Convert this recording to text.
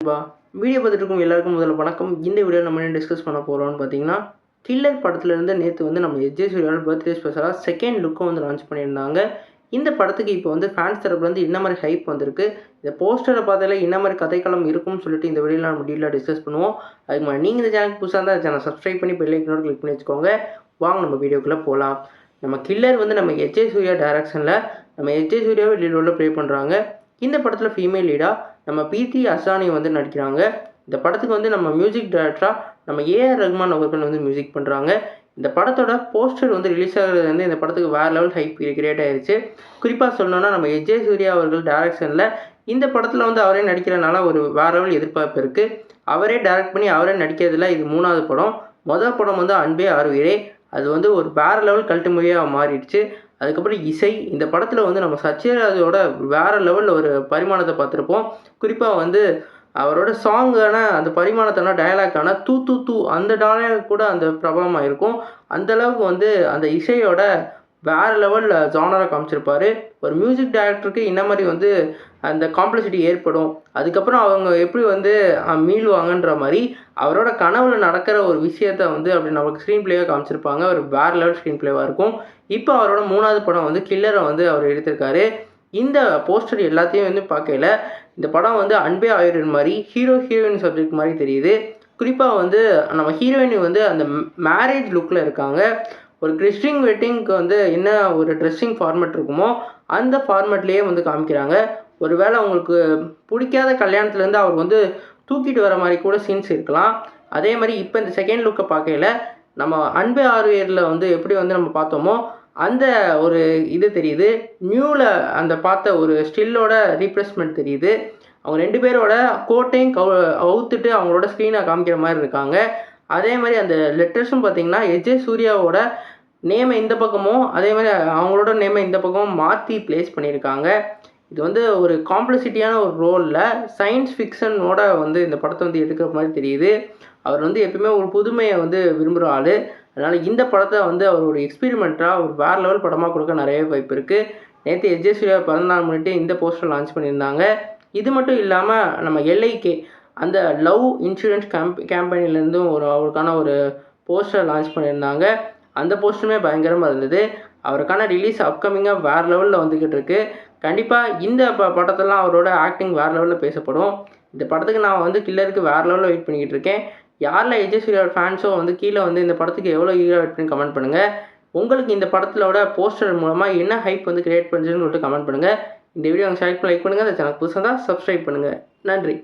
நண்பா, வீடியோ பார்த்துட்டு இருக்கும் எல்லாருக்கும் முதல்ல வணக்கம். இந்த வீடியோவில் நம்ம என்ன டிஸ்கஸ் பண்ண போகிறோம்னு பார்த்தீங்கன்னா, கில்லர் படத்துலேருந்து நேற்று வந்து நம்ம எஸ்.ஜே. சூர்யாவோட பர்த்டே ஸ்பெஷலாக செகண்ட் லுக்கும் வந்து லான்ச் பண்ணியிருந்தாங்க. இந்த படத்துக்கு இப்போ வந்து ஃபேன்ஸ் தரப்புலேருந்து என்ன மாதிரி ஹைப் வந்திருக்கு, இந்த போஸ்டரை பார்த்தாலே என்ன மாதிரி கதைக்களம் இருக்கும்னு சொல்லிட்டு இந்த வீடியோவில் நம்ம டீட்டெயிலாக டிஸ்கஸ் பண்ணுவோம். அதுக்கு முன்னாடி நீங்கள் இந்த சேனலுக்கு புதுசாக இருந்தால் சேனல் சப்ஸ்கிரைப் பண்ணி பெல் ஐக்கனோட கிளிக் பண்ணி வச்சுக்கோங்க. வாங்க நம்ம வீடியோக்குள்ளே போகலாம். நம்ம கில்லர் வந்து நம்ம எஸ்.ஜே. சூர்யா டைரக்ஷனில் நம்ம எஸ்.ஜே. சூர்யாவை லீட் ரோலில் ப்ளே பண்ணுறாங்க. இந்த படத்தில் ஃபீமேல் லீடாக நம்ம பீட்டி அசானி வந்து நடிக்கிறாங்க. இந்த படத்துக்கு வந்து நம்ம மியூசிக் டைரக்டராக நம்ம ஏஆர் ரஹ்மான் அவர்கள் வந்து மியூசிக் பண்ணுறாங்க. இந்த படத்தோட போஸ்டர் வந்து ரிலீஸ் ஆகிறது வந்து இந்த படத்துக்கு வேறு லெவல் ஹைப் கிரியேட் ஆயிடுச்சு. குறிப்பாக சொல்லணும்னா நம்ம எஸ்.ஜே. சூர்யா அவர்கள் டைரக்ஷனில் இந்த படத்தில் வந்து அவரே நடிக்கிறனால ஒரு வேறு லெவல் எதிர்பார்ப்பு இருக்குது. அவரே டைரக்ட் பண்ணி அவரே நடிக்கிறதுல இது 3வது படம். மொதல் படம் வந்து அன்பே ஆருயிரே, அது வந்து ஒரு வேறு லெவல் கல்ட்டு மூவியாக மாறிடுச்சு. அதுக்கப்புறம் இசை, இந்த படத்தில் வந்து நம்ம சத்யராஜோட வேறு லெவலில் ஒரு பரிமாணத்தை பார்த்துருப்போம். குறிப்பாக வந்து அவரோட சாங்கான அந்த பரிமாணத்தான டயலாக்கான தூ தூ தூ அந்த டயலாக் கூட அந்த பிரபலமாக இருக்கும். அந்தளவுக்கு வந்து அந்த இசையோட வேறு லெவலில் ஜானராக காமிச்சிருப்பார். ஒரு மியூசிக் டைரக்டருக்கு இந்த மாதிரி வந்து அந்த காம்ப்ளெக்சிட்டி ஏற்படும். அதுக்கப்புறம் அவங்க எப்படி வந்து மீளுவாங்கன்ற மாதிரி அவரோட கனவுல நடக்கிற ஒரு விஷயத்த வந்து அப்படி நமக்கு ஸ்க்ரீன் பிளேயாக காமிச்சிருப்பாங்க. ஒரு வேறு லெவல் ஸ்க்ரீன் பிளேவாக இருக்கும். இப்போ அவரோட 3வது படம் வந்து கில்லரை வந்து அவர் எடுத்திருக்காரு. இந்த போஸ்டர் எல்லாத்தையும் வந்து பார்க்கையில் இந்த படம் வந்து அன்பே ஆயுரின் மாதிரி ஹீரோயின் சப்ஜெக்ட் மாதிரி தெரியுது. குறிப்பாக வந்து நம்ம ஹீரோயின் வந்து அந்த மேரேஜ் லுக்கில் இருக்காங்க. ஒரு கிறிஸ்டின் வெட்டிங்க்கு வந்து என்ன ஒரு ட்ரெஸ்ஸிங் ஃபார்மேட் இருக்குமோ அந்த ஃபார்மேட்லேயே வந்து காமிக்கிறாங்க. ஒரு வேளை அவங்களுக்கு பிடிக்காத கல்யாணத்துலேருந்து அவர் வந்து தூக்கிட்டு வர மாதிரி கூட சீன்ஸ் இருக்கலாம். அதே மாதிரி இப்போ இந்த செகண்ட் லுக்கை பார்க்கையில் நம்ம அன்பே ஆருயிரில் வந்து எப்படி வந்து நம்ம பார்த்தோமோ அந்த ஒரு இது தெரியுது. நியூவில் அந்த பார்த்த ஒரு ஸ்டில்லோட ரீப்ளேஸ்மெண்ட் தெரியுது. அவங்க 2 பேரோட கோட்டையும் அவுத்துட்டு அவங்களோட ஸ்க்ரீனை காமிக்கிற மாதிரி இருக்காங்க. அதே மாதிரி அந்த லெட்டர்ஸும் பார்த்திங்கன்னா எஸ்.ஜே. சூர்யாவோட நேமை இந்த பக்கமும் அதே மாதிரி அவங்களோட நேமை இந்த பக்கமும் மாற்றி ப்ளேஸ் பண்ணியிருக்காங்க. இது வந்து ஒரு காம்ப்ளெக்சிட்டியான ஒரு ரோலில் சயின்ஸ் ஃபிக்ஷனோட வந்து இந்த படத்தை வந்து எடுக்கிற மாதிரி தெரியுது. அவர் வந்து எப்பயுமே ஒரு புதுமையை வந்து விரும்புகிற ஆள். அதனால் இந்த படத்தை வந்து அவரோட எக்ஸ்பெரிமெண்ட்டாக ஒரு வேறு லெவல் படமாக கொடுக்க நிறைய வாய்ப்பு இருக்குது. நேற்று எஸ்.ஜே. சூர்யா பிறந்தநாள் முன்னிட்டு இந்த போஸ்டர் லான்ச் பண்ணியிருந்தாங்க. இது மட்டும் இல்லாமல் நம்ம எல்ஐகே அந்த லவ் இன்சூரன்ஸ் கேம்பெயின்லேருந்தும் அவருக்கான ஒரு போஸ்டர் லான்ச் பண்ணியிருந்தாங்க. அந்த போஸ்டருமே பயங்கரமாக இருந்தது. அவருக்கான ரிலீஸ் அப்கமிங்காக வேறு லெவலில் வந்துக்கிட்டு இருக்குது. கண்டிப்பாக இந்த படத்தெல்லாம் அவரோட ஆக்டிங் வேறு லெவலில் பேசப்படும். இந்த படத்துக்கு நான் வந்து கில்லருக்கு வேறு லெவலில் வெயிட் பண்ணிக்கிட்டு இருக்கேன். யாரெல்லாம் எஸ்.ஜே. சூர்யாவோட ஃபேன்ஸோ வந்து கீழே வந்து இந்த படத்துக்கு எவ்வளோ ஈகராக வெயிட் பண்ணி கமெண்ட் பண்ணுங்கள். உங்களுக்கு இந்த படத்தோட போஸ்டர் மூலமாக என்ன ஹைப் வந்து கிரியேட் பண்ணுச்சுன்னு சொல்லிட்டு கமெண்ட் பண்ணுங்கள். இந்த வீடியோ ஷேர் பண்ணி லைக் பண்ணுங்கள். அந்த சேனல் புதுசாக தான் சப்ஸ்கிரைப் பண்ணுங்கள். நன்றி.